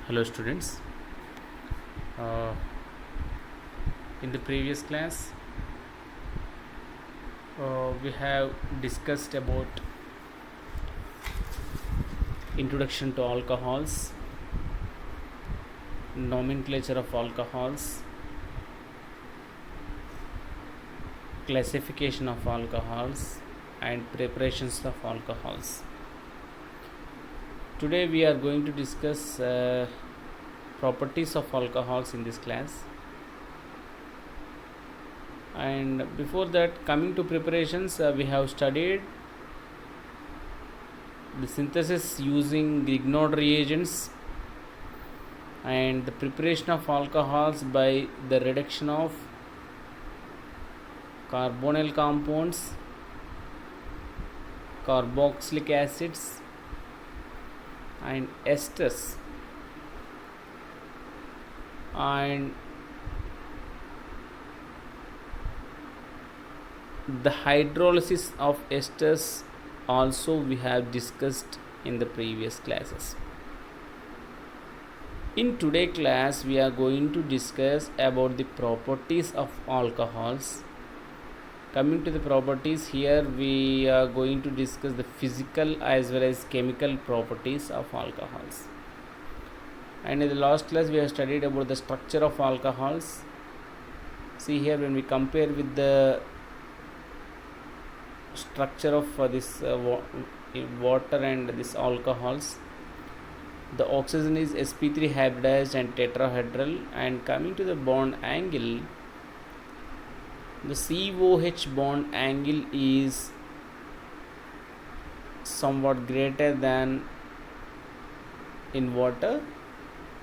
Hello students. Uh, in the previous class we have discussed about introduction to alcohols, nomenclature of alcohols, classification of alcohols, and preparations of alcohols. Today we are going to discuss properties of alcohols in this class. And before that, coming to preparations, we have studied the synthesis using Grignard reagents and the preparation of alcohols by the reduction of carbonyl compounds, carboxylic acids, and esters, and the hydrolysis of esters also we have discussed in the previous classes. In today's class we are going to discuss about the properties of alcohols. Coming to the properties, here we are going to discuss the physical as well as chemical properties of alcohols. And in the last class we have studied about the structure of alcohols. See here, when we compare with the structure of this water and this alcohols, the oxygen is sp3 hybridized and tetrahedral, and coming to the bond angle, the COH bond angle is somewhat greater than in water,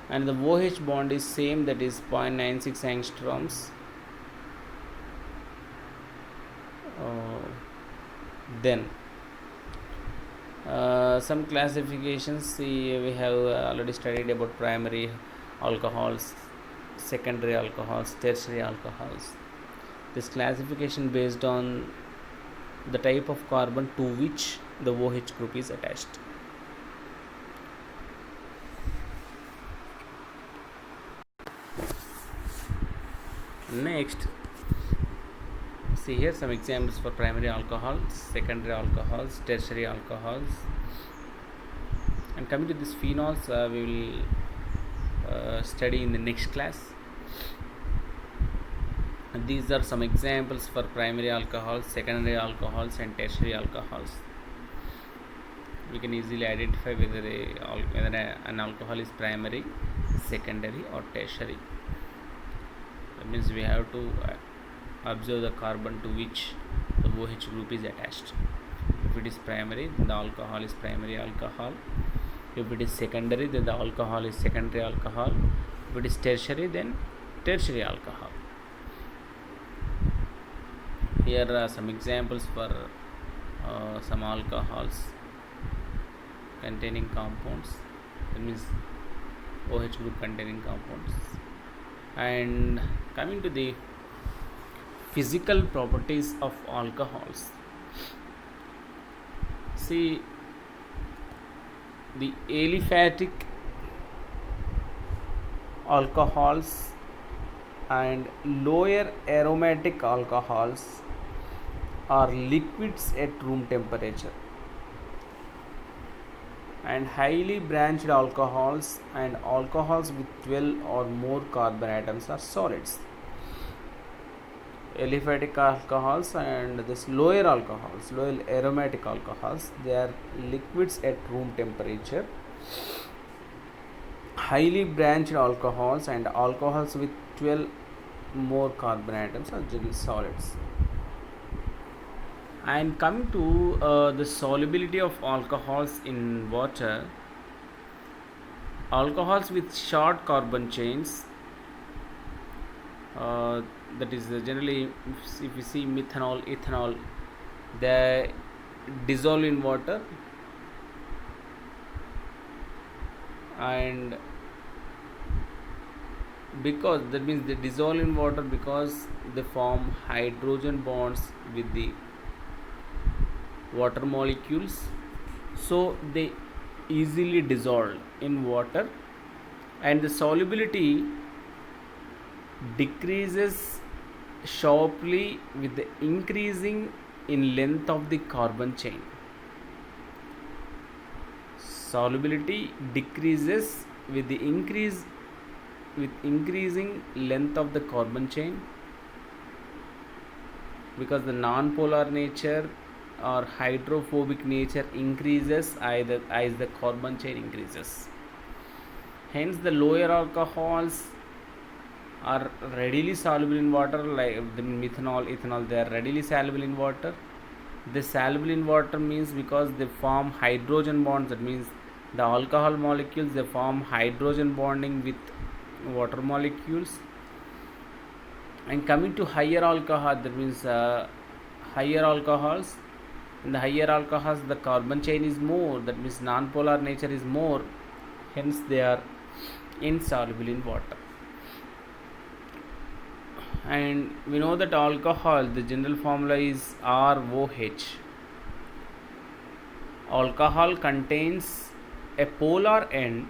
and the OH bond is same, that is 0.96 angstroms. Then some classifications. See, we have already studied about primary alcohols, secondary alcohols, tertiary alcohols. This classification based on the type of carbon to which the OH group is attached. Next, see here some examples for primary alcohols, secondary alcohols, tertiary alcohols. And coming to these phenols, we will study in the next class. And these are some examples for primary alcohols, secondary alcohols, and tertiary alcohols. We can easily identify whether an alcohol is primary, secondary, or tertiary. That means we have to observe the carbon to which the OH group is attached. If it is primary, then the alcohol is primary alcohol. If it is secondary, then the alcohol is secondary alcohol. If it is tertiary, then tertiary alcohol. Here are some examples for some alcohols containing compounds. That means OH group containing compounds. And coming to the physical properties of alcohols, see, the aliphatic alcohols and lower aromatic alcohols are liquids at room temperature, and highly branched alcohols and alcohols with 12 or more carbon atoms are solids. Aliphatic alcohols and this lower alcohols, lower aromatic alcohols, they are liquids at room temperature. Highly branched alcohols and alcohols with 12 more carbon atoms are generally solids. And coming to the solubility of alcohols in water, alcohols with short carbon chains, that is generally, if you see methanol, ethanol, they dissolve in water, and because that means they dissolve in water because they form hydrogen bonds with the water molecules, so they easily dissolve in water, and the solubility decreases sharply with the increasing in length of the carbon chain. Solubility decreases with the increasing length of the carbon chain, because the non-polar nature or hydrophobic nature increases as the carbon chain increases. Hence the lower alcohols are readily soluble in water, like the methanol, ethanol, they are readily soluble in water. They soluble in water means because they form hydrogen bonds. That means the alcohol molecules, they form hydrogen bonding with water molecules. And coming to higher alcohol, that means higher alcohols. In the higher alcohols, the carbon chain is more, that means non-polar nature is more, hence they are insoluble in water. And we know that alcohol, the general formula is ROH. Alcohol contains a polar end,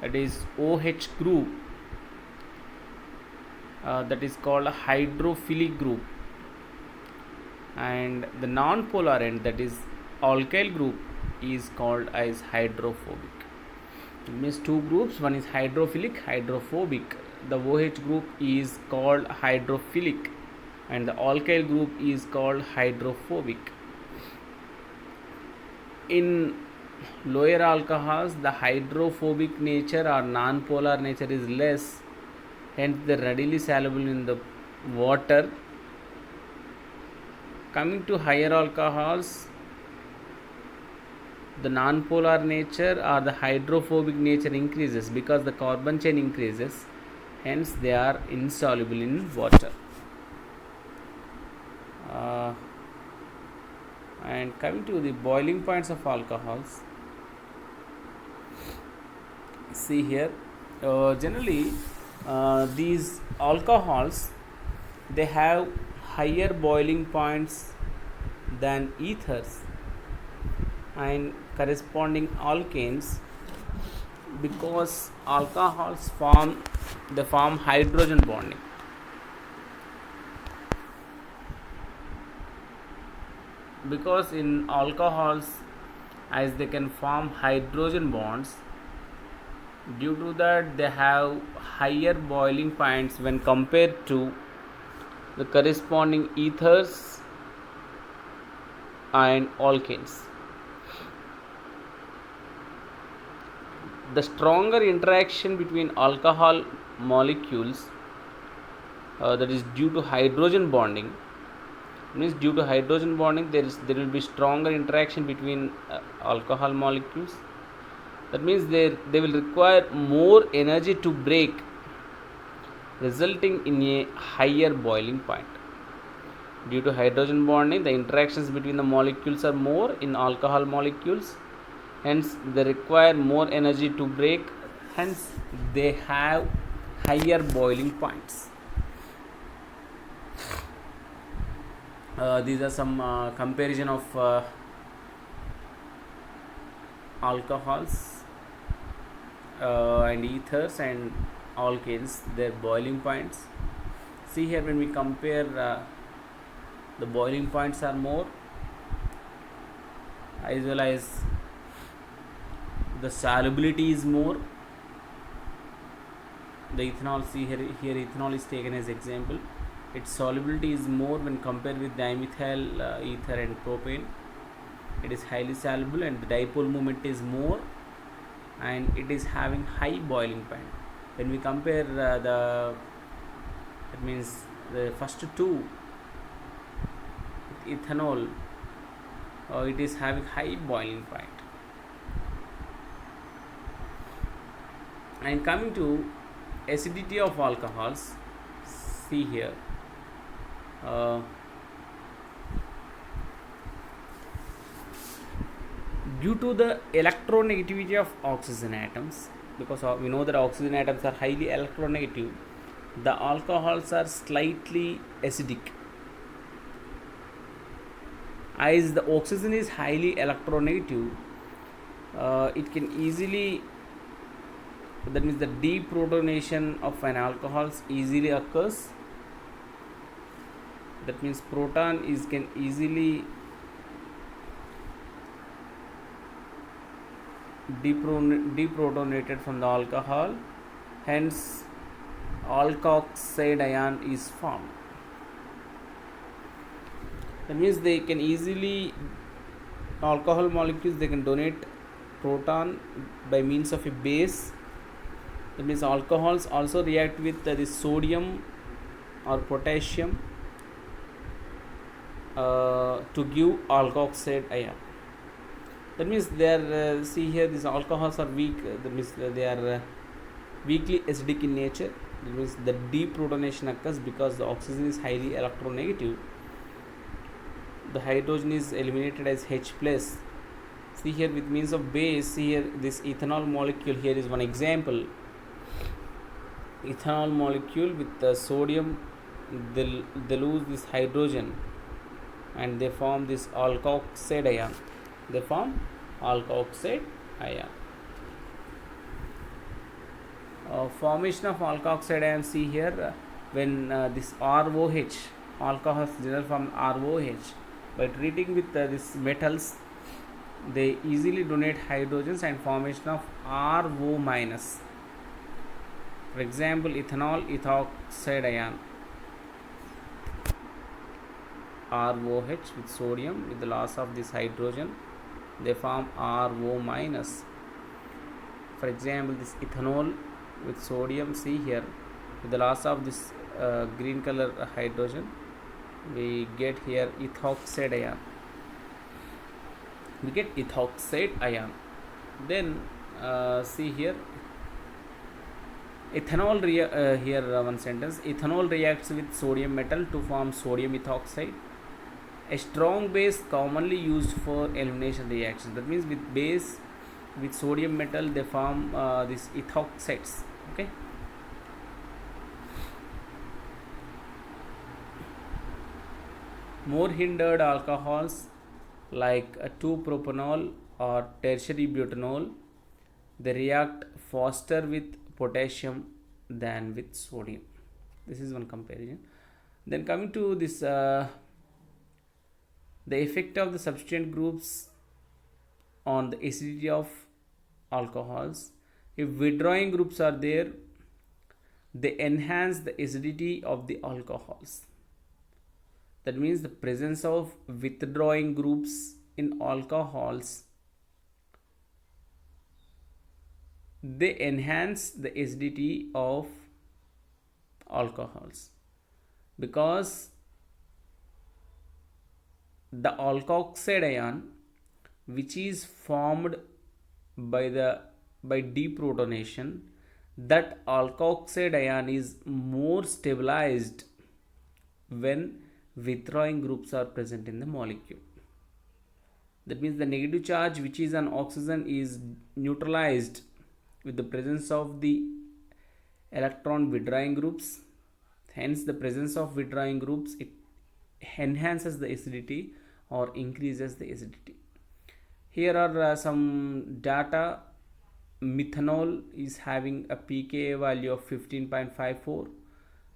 that is OH group, that is called a hydrophilic group, and the non-polar end, that is alkyl group, is called as hydrophobic. It means two groups, one is hydrophilic, hydrophobic. The OH group is called hydrophilic and the alkyl group is called hydrophobic. In lower alcohols, the hydrophobic nature or non-polar nature is less, hence they are readily soluble in the water. Coming to higher alcohols, the non-polar nature or the hydrophobic nature increases because the carbon chain increases, hence they are insoluble in water. And coming to the boiling points of alcohols, see here, generally these alcohols, they have higher boiling points than ethers and corresponding alkanes, because alcohols form hydrogen bonding. Because in alcohols, as they can form hydrogen bonds, due to that they have higher boiling points when compared to the corresponding ethers and alkanes. The stronger interaction between alcohol molecules, that is due to hydrogen bonding, means due to hydrogen bonding there will be stronger interaction between alcohol molecules. That means they will require more energy to break, resulting in a higher boiling point. Due to hydrogen bonding, the interactions between the molecules are more in alcohol molecules, hence they require more energy to break, hence they have higher boiling points. These are some comparison of alcohols and ethers and alkanes, their boiling points. See here, when we compare, the boiling points are more, as well as the solubility is more. The ethanol, see here ethanol is taken as example. Its solubility is more when compared with dimethyl ether and propane. It is highly soluble and the dipole moment is more, and it is having high boiling point. When we compare that means the first two, ethanol, it is having high boiling point. And coming to acidity of alcohols, see here, due to the electronegativity of oxygen atoms, because we know that oxygen atoms are highly electronegative, the alcohols are slightly acidic. As the oxygen is highly electronegative, it can easily that means the deprotonation of an alcohol easily occurs. That means proton is can easily deprotonated from the alcohol, hence alkoxide ion is formed. That means they can easily, alcohol molecules, they can donate proton by means of a base. That means alcohols also react with the sodium or potassium to give alkoxide ion. That means they are see here, these alcohols are weak, that means they are weakly acidic in nature. That means the deprotonation occurs because the oxygen is highly electronegative. The hydrogen is eliminated as H plus. See here, with means of base, see here this ethanol molecule, here is one example. Ethanol molecule with the sodium, they lose this hydrogen and they form this alkoxide ion. They form alkoxide ion. Formation of alkoxide ion, see here, when this ROH, alcohols generally form ROH. By treating with these metals, they easily donate hydrogens and formation of RO minus. For example, ethanol ethoxide ion, ROH with sodium, with the loss of this hydrogen, they form RO minus. For example, this ethanol with sodium, see here, with the loss of this green color hydrogen, we get here ethoxide ion. We get ethoxide ion. Then see here, ethanol here one sentence, ethanol reacts with sodium metal to form sodium ethoxide, a strong base commonly used for elimination reaction. That means with base, with sodium metal, they form these ethoxides. Okay. More hindered alcohols like 2-propanol or tertiary butanol, they react faster with potassium than with sodium. This is one comparison. Then coming to this, the effect of the substituent groups on the acidity of alcohols. If withdrawing groups are there, they enhance the acidity of the alcohols. That means the presence of withdrawing groups in alcohols, they enhance the acidity of alcohols, because the alkoxide ion which is formed by deprotonation, that alkoxide ion is more stabilized when withdrawing groups are present in the molecule. That means the negative charge which is on oxygen is neutralized with the presence of the electron withdrawing groups. Hence the presence of withdrawing groups, it enhances the acidity or increases the acidity. Here are some data. Methanol is having a pKa value of 15.54,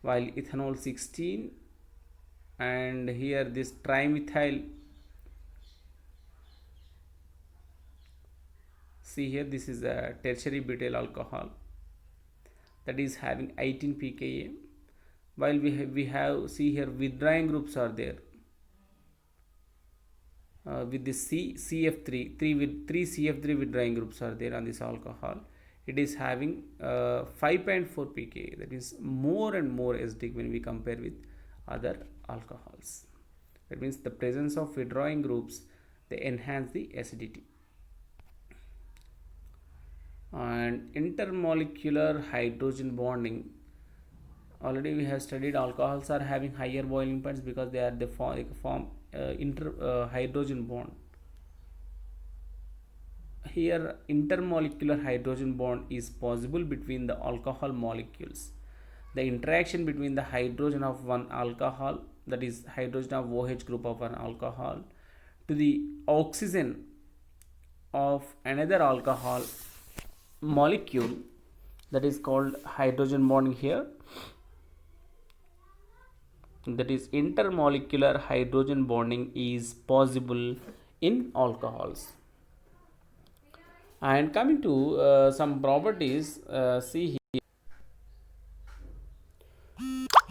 while ethanol 16, and here this trimethyl, see here, this is a tertiary butyl alcohol that is having 18 pKa, while we have see here withdrawing groups are there with this CF3 with 3 CF3 withdrawing groups are there on this alcohol. It is having 5.4 pKa, that is more and more acidic when we compare with other alcohols. That means the presence of withdrawing groups, they enhance the acidity. And intermolecular hydrogen bonding, already we have studied alcohols are having higher boiling points because they are the form hydrogen bond. Here intermolecular hydrogen bond is possible between the alcohol molecules. The interaction between the hydrogen of one alcohol, that is hydrogen of OH group of an alcohol, to the oxygen of another alcohol molecule, that is called hydrogen bonding here. That is intermolecular hydrogen bonding is possible in alcohols. And coming to some properties, see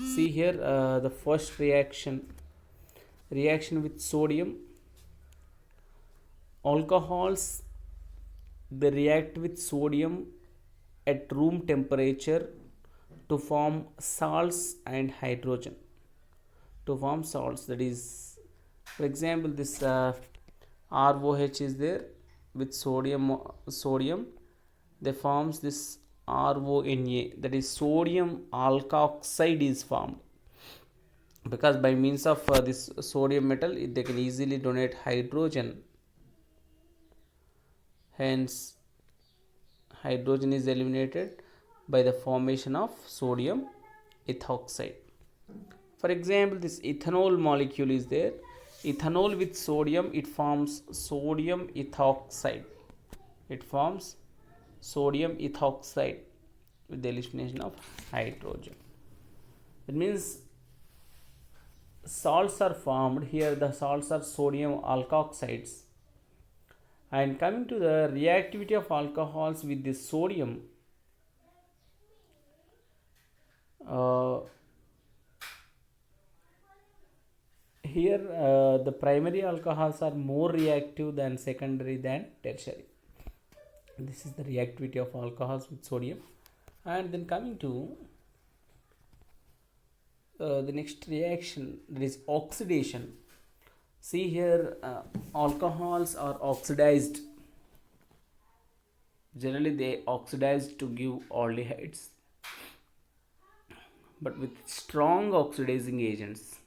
here the first reaction with sodium. Alcohols, they react with sodium at room temperature to form salts and hydrogen, that is, for example, this ROH is there with sodium they forms this RONA, that is sodium alkoxide is formed, because by means of this sodium metal they can easily donate hydrogen, hence hydrogen is eliminated by the formation of sodium ethoxide. For example, this ethanol molecule is there. Ethanol with sodium, it forms sodium ethoxide. It forms sodium ethoxide with the elimination of hydrogen. That means salts are formed. Here the salts are sodium alkoxides. And coming to the reactivity of alcohols with this sodium, here the primary alcohols are more reactive than secondary than tertiary. This is the reactivity of alcohols with sodium. And then coming to the next reaction, that is oxidation. See here alcohols are oxidized. Generally they oxidize to give aldehydes, but with strong oxidizing agents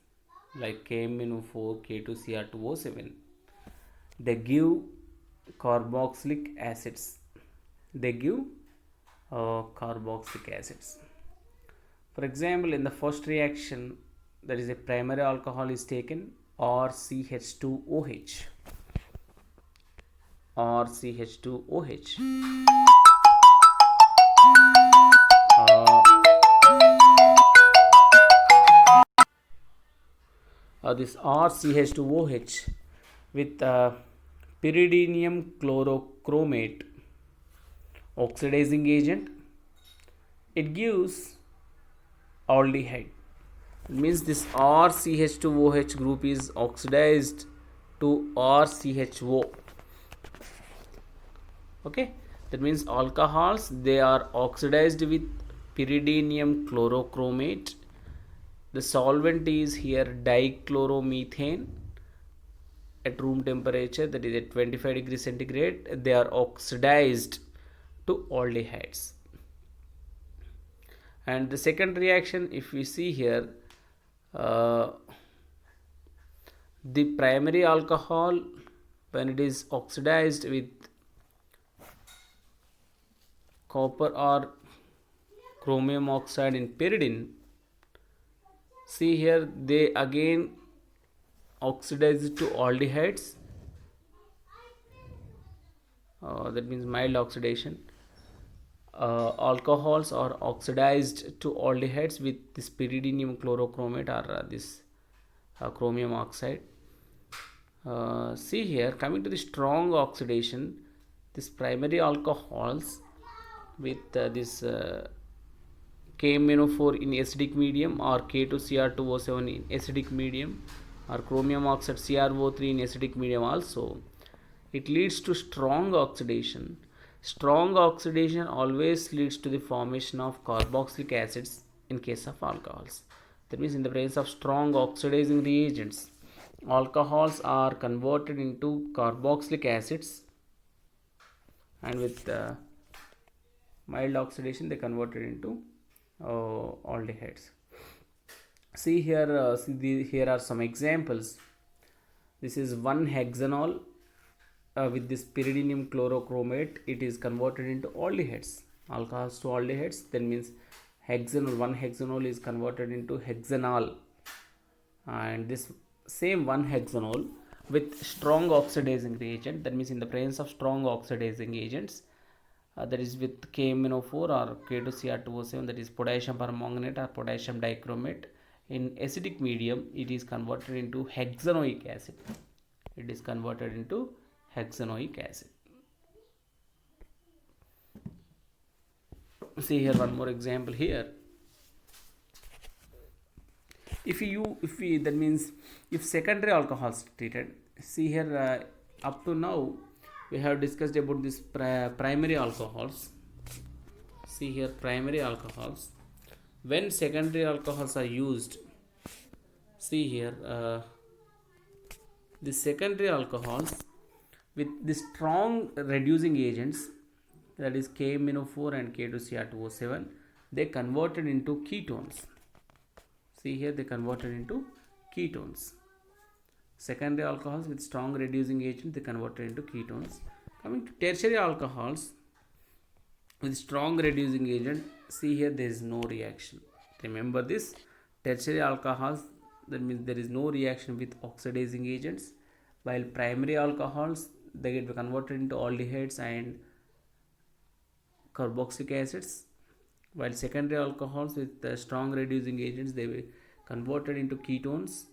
like KMnO4, K2Cr2O7, they give carboxylic acids. For example, in the first reaction, that is a primary alcohol is taken, RCH2OH. This RCH2OH with pyridinium chlorochromate oxidizing agent, it gives aldehyde. It means this RCH2OH group is oxidized to RCHO. Okay, that means alcohols, they are oxidized with pyridinium chlorochromate. The solvent is here dichloromethane at room temperature, that is at 25 degrees centigrade. They are oxidized to aldehydes. And the second reaction, if we see here, the primary alcohol, when it is oxidized with copper or chromium oxide in pyridine, see here they again oxidize to aldehydes. That means mild oxidation. Alcohols are oxidized to aldehydes with this pyridinium chlorochromate or this chromium oxide. See here, coming to the strong oxidation, this primary alcohols with this KMnO4 in acidic medium or K2Cr2O7 in acidic medium or chromium oxide CrO3 in acidic medium also, it leads to strong oxidation. Strong oxidation always leads to the formation of carboxylic acids in case of alcohols. That means in the presence of strong oxidizing reagents, alcohols are converted into carboxylic acids, and with mild oxidation they converted into aldehydes. See here, here are some examples. This is 1-hexanol with this pyridinium chlorochromate. It is converted into aldehydes, alcohols to aldehydes. That means hexanol, 1-hexanol is converted into hexanol, and this same 1-hexanol with strong oxidizing reagent, that means in the presence of strong oxidizing agents, that is with KMnO4 or K2Cr2O7, that is potassium permanganate or potassium dichromate. In acidic medium, it is converted into hexanoic acid. It is converted into hexanoic acid. See here one more example here. If that means if secondary alcohols treated, see here up to now we have discussed about this primary alcohols. See here primary alcohols. When secondary alcohols are used, see here the secondary alcohols with the strong reducing agents, that is KMnO4 and K2Cr2O7, they converted into ketones. See here they converted into ketones. Secondary alcohols with strong reducing agent, they converted into ketones. Coming to tertiary alcohols with strong reducing agent, see here there is no reaction. Remember this, tertiary alcohols, that means there is no reaction with oxidizing agents, while primary alcohols they get converted into aldehydes and carboxylic acids, while secondary alcohols with strong reducing agents they were converted into ketones,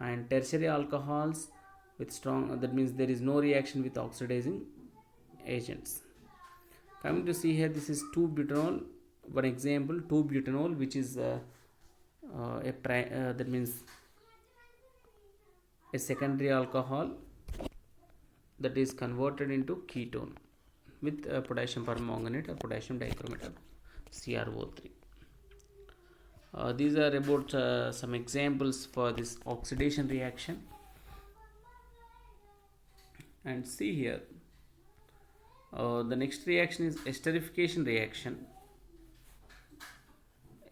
and tertiary alcohols with strong, that means there is no reaction with oxidizing agents. Coming to see here, this is 2-butanol. One example, 2-butanol, which is that means a secondary alcohol that is converted into ketone with potassium permanganate or potassium dichromate, CrO3. These are about some examples for this oxidation reaction. And see here, the next reaction is esterification reaction.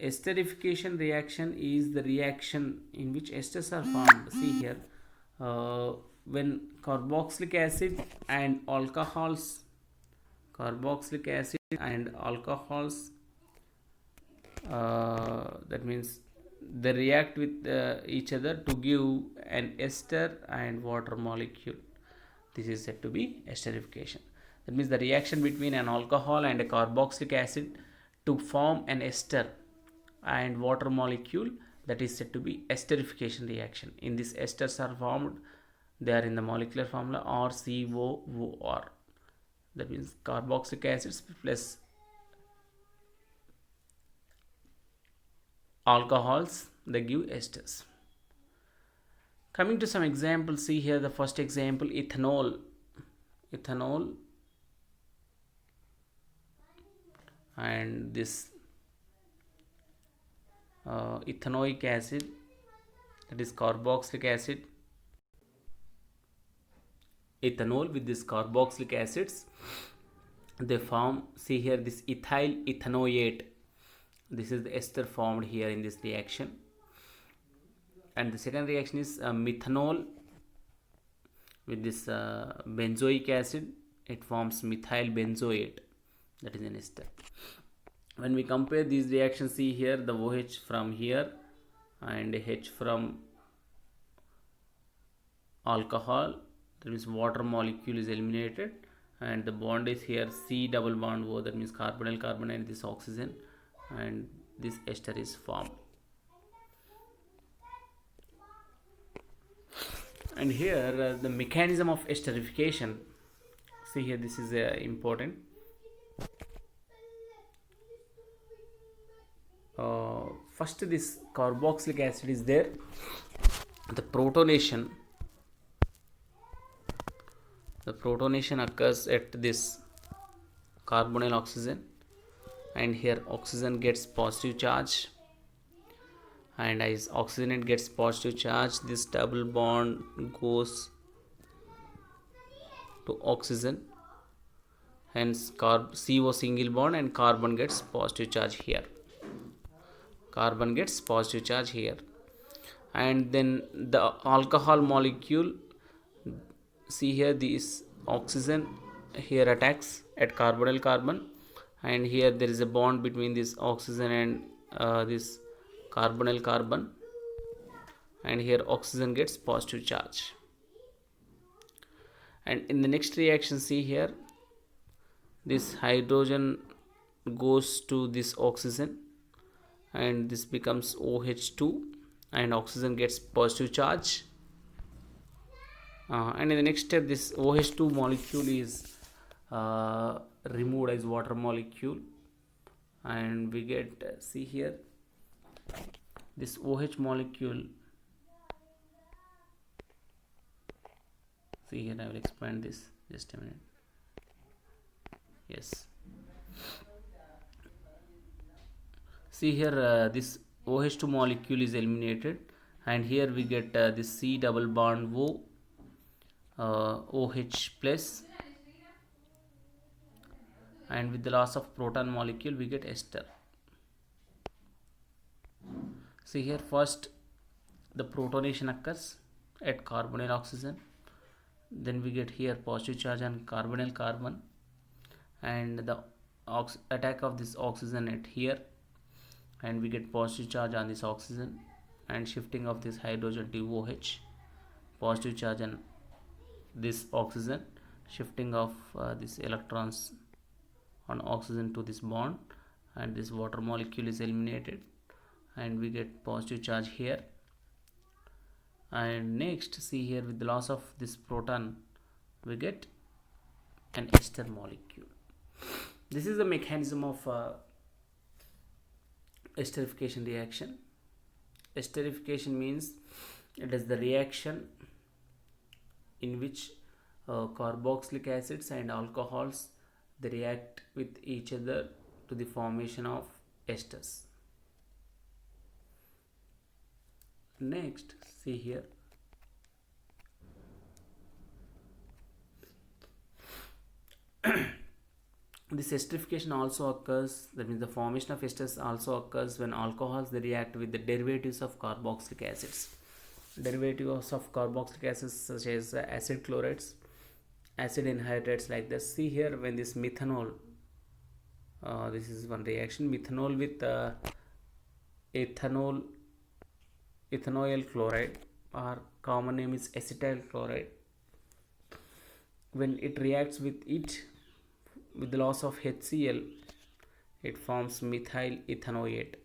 Esterification reaction is the reaction in which esters are formed. See here, when carboxylic acid and alcohols, that means they react with each other to give an ester and water molecule. This is said to be esterification. That means the reaction between an alcohol and a carboxylic acid to form an ester and water molecule, that is said to be esterification reaction. In this, esters are formed, they are in the molecular formula RCOOR. That means carboxylic acids plus alcohols, they give esters. Coming to some examples, see here the first example, ethanol and this ethanoic acid, that is carboxylic acid. Ethanol with this carboxylic acids, they form, see here, this ethyl ethanoate. This is the ester formed here in this reaction. And the second reaction is methanol with this benzoic acid, it forms methyl benzoate, that is an ester. When we compare these reactions, see here the OH from here and H from alcohol, that means water molecule is eliminated, and the bond is here C double bond O, that means carbonyl carbon and this oxygen, and this ester is formed. And here the mechanism of esterification, see here, this is important. First this carboxylic acid is there, the protonation occurs at this carbonyl oxygen, and here oxygen gets positive charge, and as oxygen gets positive charge, this double bond goes to oxygen, hence CO single bond, and carbon gets positive charge here. And then the alcohol molecule, see here, this oxygen here attacks at carbonyl carbon, and here there is a bond between this oxygen and this carbonyl carbon, and here oxygen gets positive charge. And in the next reaction, see here, this hydrogen goes to this oxygen and this becomes OH2 and oxygen gets positive charge. And in the next step, this OH2 molecule is removed as water molecule, and we get see here this OH molecule. See here, I will expand this, just a minute. Yes, see here, this OH2 molecule is eliminated, and here we get this C double bond O, OH plus, and with the loss of proton molecule we get ester. See here, first the protonation occurs at carbonyl oxygen, then we get here positive charge on carbonyl carbon, and the attack of this oxygen at here, and we get positive charge on this oxygen, and shifting of this hydrogen to OH, positive charge on this oxygen, shifting of these electrons on oxygen to this bond, and this water molecule is eliminated, and we get positive charge here. And next, see here, with the loss of this proton we get an ester molecule. This is the mechanism of esterification reaction. Esterification means it is the reaction in which carboxylic acids and alcohols, they react with each other to the formation of esters. Next, see here, this esterification also occurs, that means the formation of esters also occurs when alcohols, they react with the derivatives of carboxylic acids. Derivatives of carboxylic acids such as acid chlorides, acid anhydrides, like this. See here, when this methanol, this is one reaction, methanol with ethanoyl chloride, or common name is acetyl chloride. When it reacts with it, with the loss of HCl, it forms methyl ethanoate.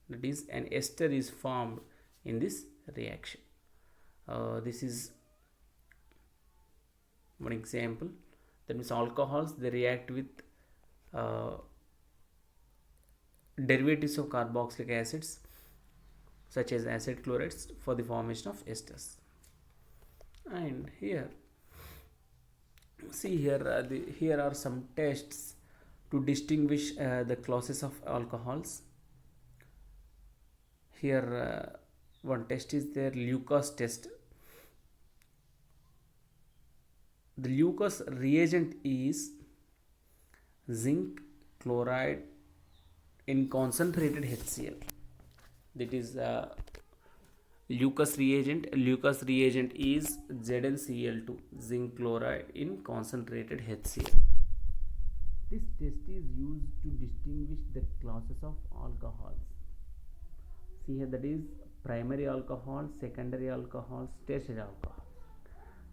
That is, an ester is formed in this reaction. This is one example. That means alcohols, they react with derivatives of carboxylic acids such as acid chlorides for the formation of esters. And here, see here, here are some tests to distinguish the classes of alcohols. Here one test is there, Lucas test. The Lucas reagent is zinc chloride in concentrated HCl. That is Lucas reagent. Lucas reagent is ZnCl2, zinc chloride in concentrated HCl. This test is used to distinguish the classes of alcohols. See here, that is primary alcohol, secondary alcohols, tertiary alcohols.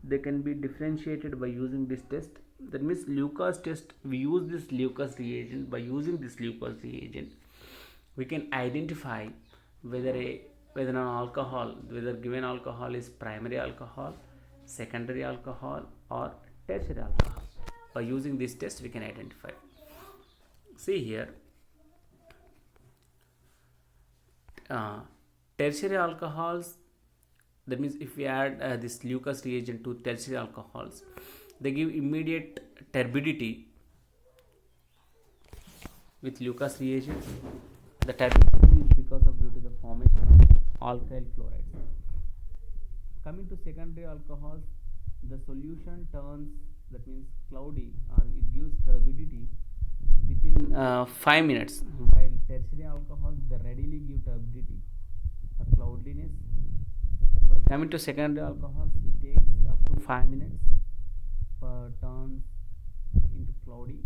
They can be differentiated by using this test. That means Lucas test, we use this Lucas reagent. By using this Lucas reagent, we can identify whether an alcohol, whether given alcohol is primary alcohol, secondary alcohol, or tertiary alcohol. By using this test, we can identify. See here, tertiary alcohols, that means if we add this Lucas reagent to tertiary alcohols, they give immediate turbidity. With Lucas reagent, the turbidity is because of due to the formation of alkyl chlorides. Coming to secondary alcohols, the solution turns, that means cloudy, or it gives turbidity within 5 minutes, while tertiary alcohols, they readily give turbidity or cloudiness. While coming to secondary alcohols, it takes up to 5 minutes for turns into cloudy.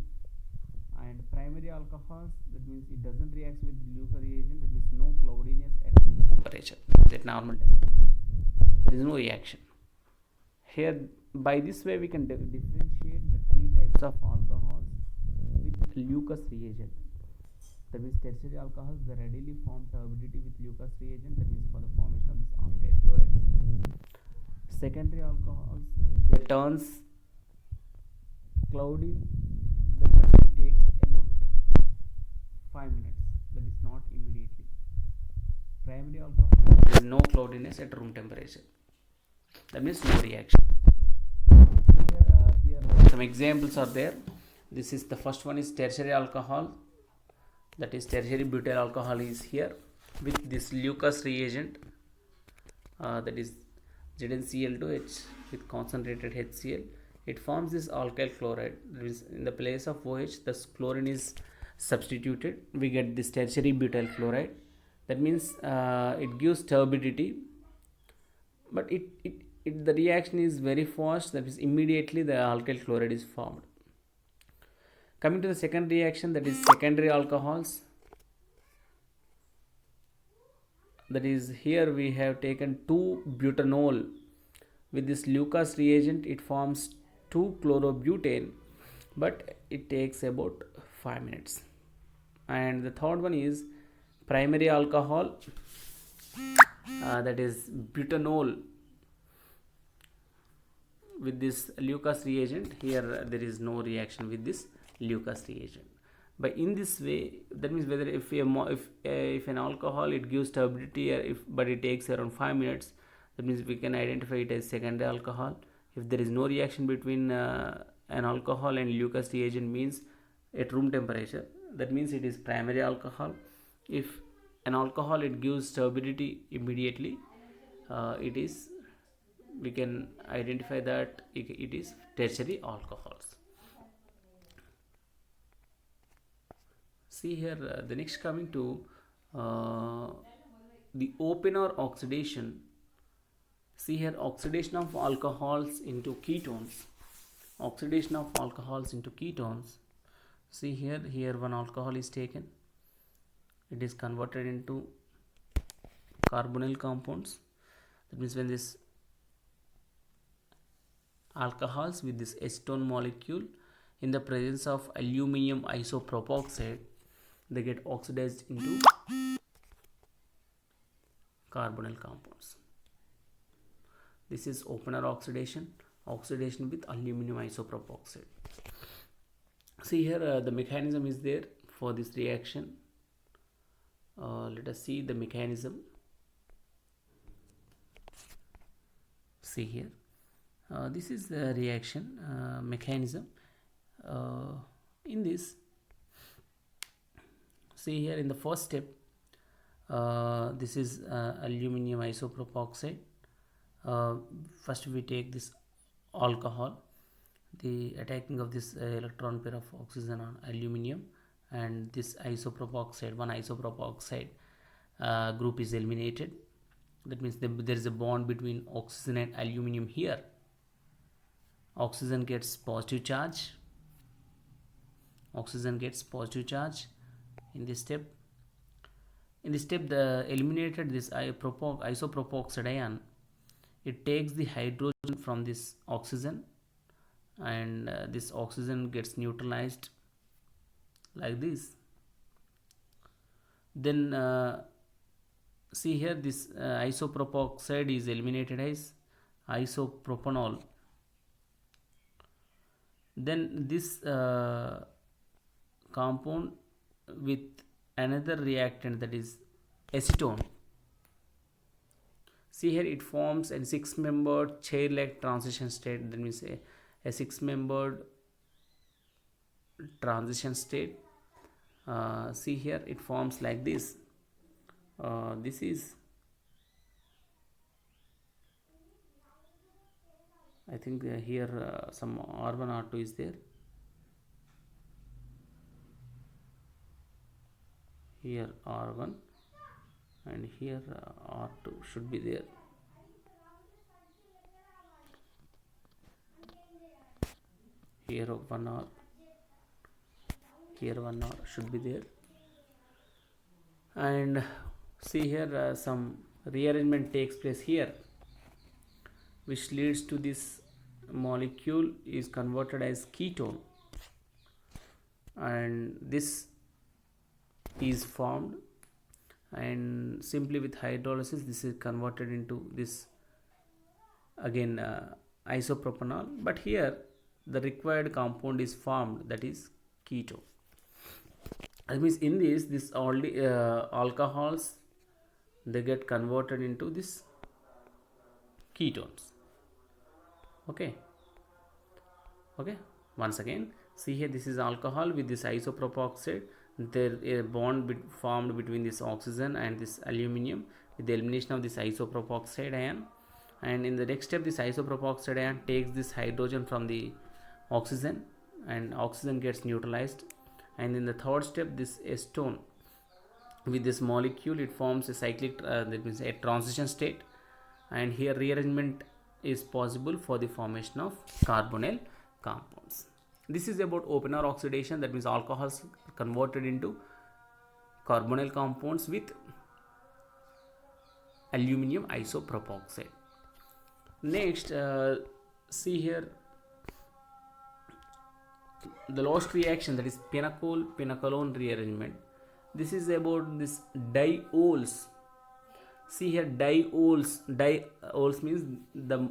And primary alcohols, that means it doesn't react with the Lucas reagent, that means no cloudiness at room temperature, at normal temperature. There is no reaction. Here, by this way, we can differentiate the three types of alcohols Lucas reagent. That means tertiary alcohols, they readily form turbidity with Lucas reagent. That means for the formation of this alkyl chlorides. Secondary alcohols, they turns cloudy. The process takes about 5 minutes. That is not immediately. Primary alcohol, there is no cloudiness at room temperature. That means no reaction. Here some examples are there. This is the first one is tertiary alcohol. That is tertiary butyl alcohol is here with this Lucas reagent. That is ZnCl2H with concentrated HCl. It forms this alkyl chloride. In the place of OH, the chlorine is substituted. We get this tertiary butyl chloride. That means it gives turbidity, but the reaction is very fast. That is immediately the alkyl chloride is formed. Coming to the second reaction, that is secondary alcohols. That is, here we have taken 2-butanol with this Lucas reagent. It forms 2-chlorobutane, but it takes about 5 minutes. And the third one is primary alcohol. That is butanol with this Lucas reagent. Here there is no reaction with this Lucas reagent. But in this way, that means whether if an alcohol it gives turbidity, but it takes around 5 minutes, that means we can identify it as secondary alcohol. If there is no reaction between an alcohol and Lucas reagent, means at room temperature, that means it is primary alcohol. If an alcohol it gives turbidity immediately, we can identify that it is tertiary alcohols. See here, the next coming to the opener oxidation. See here, oxidation of alcohols into ketones. Oxidation of alcohols into ketones. See here one alcohol is taken. It is converted into carbonyl compounds. That means when this alcohols with this acetone molecule in the presence of aluminium isopropoxide, they get oxidized into carbonyl compounds. This is opener oxidation with aluminum isopropoxide. See here, the mechanism is there for this reaction. Let us see the mechanism. See here, this is the reaction mechanism. In this, see here in the first step, this is aluminum isopropoxide. First we take this alcohol, the attacking of this electron pair of oxygen on aluminum, and this isopropoxide, one isopropoxide group is eliminated. That means there is a bond between oxygen and aluminum here. Oxygen gets positive charge. In this step. The eliminated this isopropoxide ion, it takes the hydrogen from this oxygen, and this oxygen gets neutralized like this. Then see here, this isopropoxide is eliminated as isopropanol. Then this compound with another reactant, that is acetone. See here, it forms a 6-membered chair-like transition state. That means a 6-membered transition state. See here, it forms like this. This is, I think here some R1 R2 is there. Here R1 and here R2 should be there. Here 1R, here 1R should be there. And see here, some rearrangement takes place here, which leads to this molecule is converted as ketone, and this is formed, and simply with hydrolysis this is converted into this again isopropanol, but here the required compound is formed, that is ketone. That means in this all the alcohols, they get converted into this ketones. Okay, once again, see here, this is alcohol with this isopropoxide. There a bond formed between this oxygen and this aluminum with the elimination of this isopropoxide ion, and in the next step this isopropoxide ion takes this hydrogen from the oxygen and oxygen gets neutralized, and in the third step this acetone with this molecule, it forms a cyclic that means a transition state, and here rearrangement is possible for the formation of carbonyl compounds. This is about open-R oxidation, that means alcohols converted into carbonyl compounds with aluminum isopropoxide. Next, see here the last reaction, that is pinacol pinacolone rearrangement. This is about this diols. See here, diols means the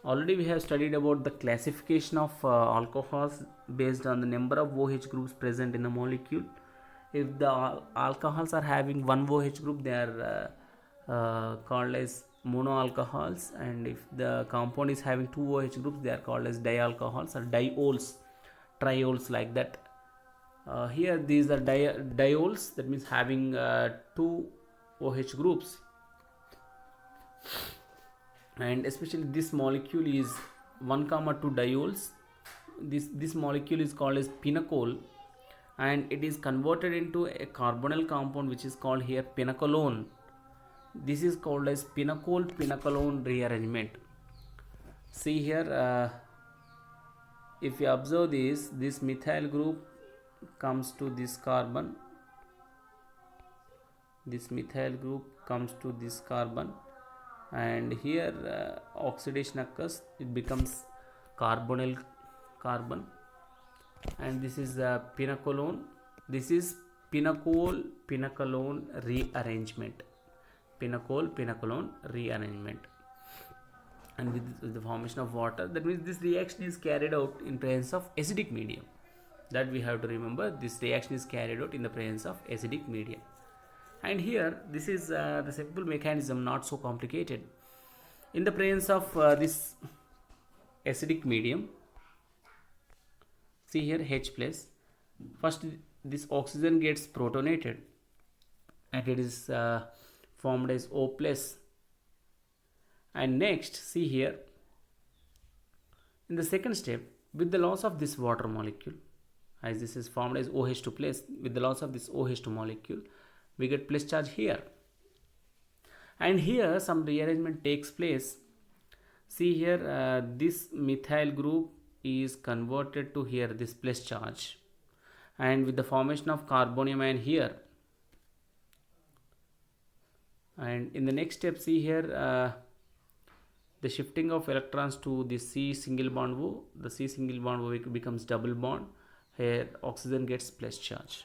already we have studied about the classification of alcohols based on the number of OH groups present in the molecule. If the alcohols are having one OH group, they are called as monoalcohols, and if the compound is having two OH groups, they are called as dialcohols or diols, triols, like that. Here these are diols, that means having two OH groups, and especially this molecule is 1,2 diols. This molecule is called as pinacol, and it is converted into a carbonyl compound which is called here pinacolone. This is called as pinacol pinacolone rearrangement. See here, if you observe this methyl group comes to this carbon, this methyl group comes to this carbon, and here oxidation occurs, it becomes carbonyl carbon, and this is pinacolone. This is pinacol pinacolone rearrangement, pinacol pinacolone rearrangement, and with the formation of water. That means this reaction is carried out in presence of acidic medium. That we have to remember, this reaction is carried out in the presence of acidic medium. And here this is the simple mechanism, not so complicated. In the presence of this acidic medium, see here H plus, first this oxygen gets protonated and it is formed as O plus, and next see here in the second step, with the loss of this water molecule, as this is formed as OH2 plus, with the loss of this OH2 molecule, we get plus charge here, and here some rearrangement takes place. See here, this methyl group is converted to here this plus charge, and with the formation of carbonium ion here, and in the next step see here the shifting of electrons to the C single bond O, the C single bond O becomes double bond, here oxygen gets plus charge.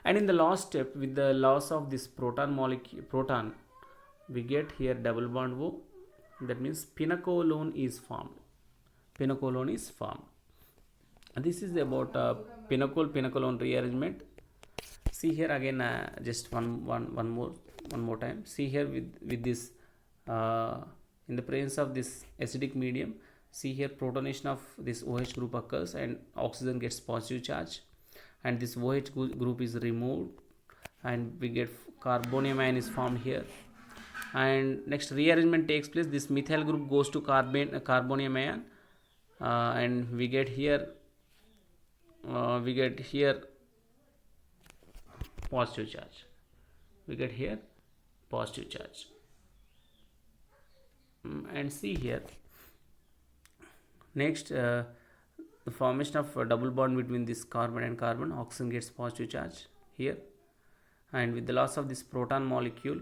And in the last step, with the loss of this proton molecule, we get here double bond O, that means pinacolone is formed. Pinacolone is formed. And this is about pinacol pinacolone rearrangement. See here again, just one more time. See here with this in the presence of this acidic medium, see here protonation of this OH group occurs and oxygen gets positive charge, and this OH group is removed and we get carbonium ion is formed here, and next rearrangement takes place. This methyl group goes to carbonium ion, and we get here positive charge. We get here positive charge. And see here next the formation of a double bond between this carbon and carbon, oxygen gets positive charge here, and with the loss of this proton molecule,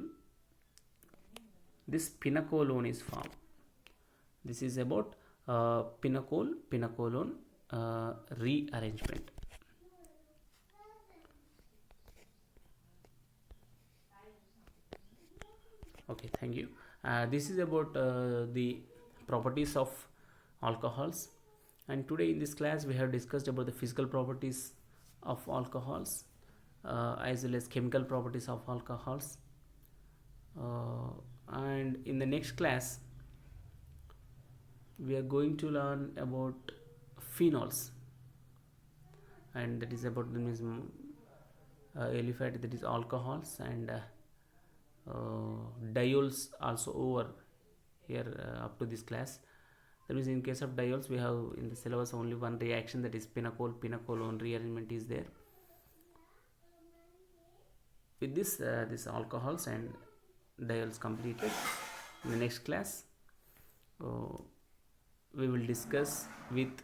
this pinacolone is formed. This is about pinacol pinacolone rearrangement. Okay, thank you. This is about the properties of alcohols, and today in this class we have discussed about the physical properties of alcohols, as well as chemical properties of alcohols, and in the next class we are going to learn about phenols, and that is about the aliphatic, that is alcohols, and diols also over here up to this class. That means in case of diols we have in the syllabus only one reaction, that is pinacol. Pinacol rearrangement is there. With this this alcohols and diols completed. In the next class we will discuss with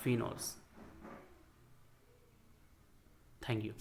phenols. Thank you.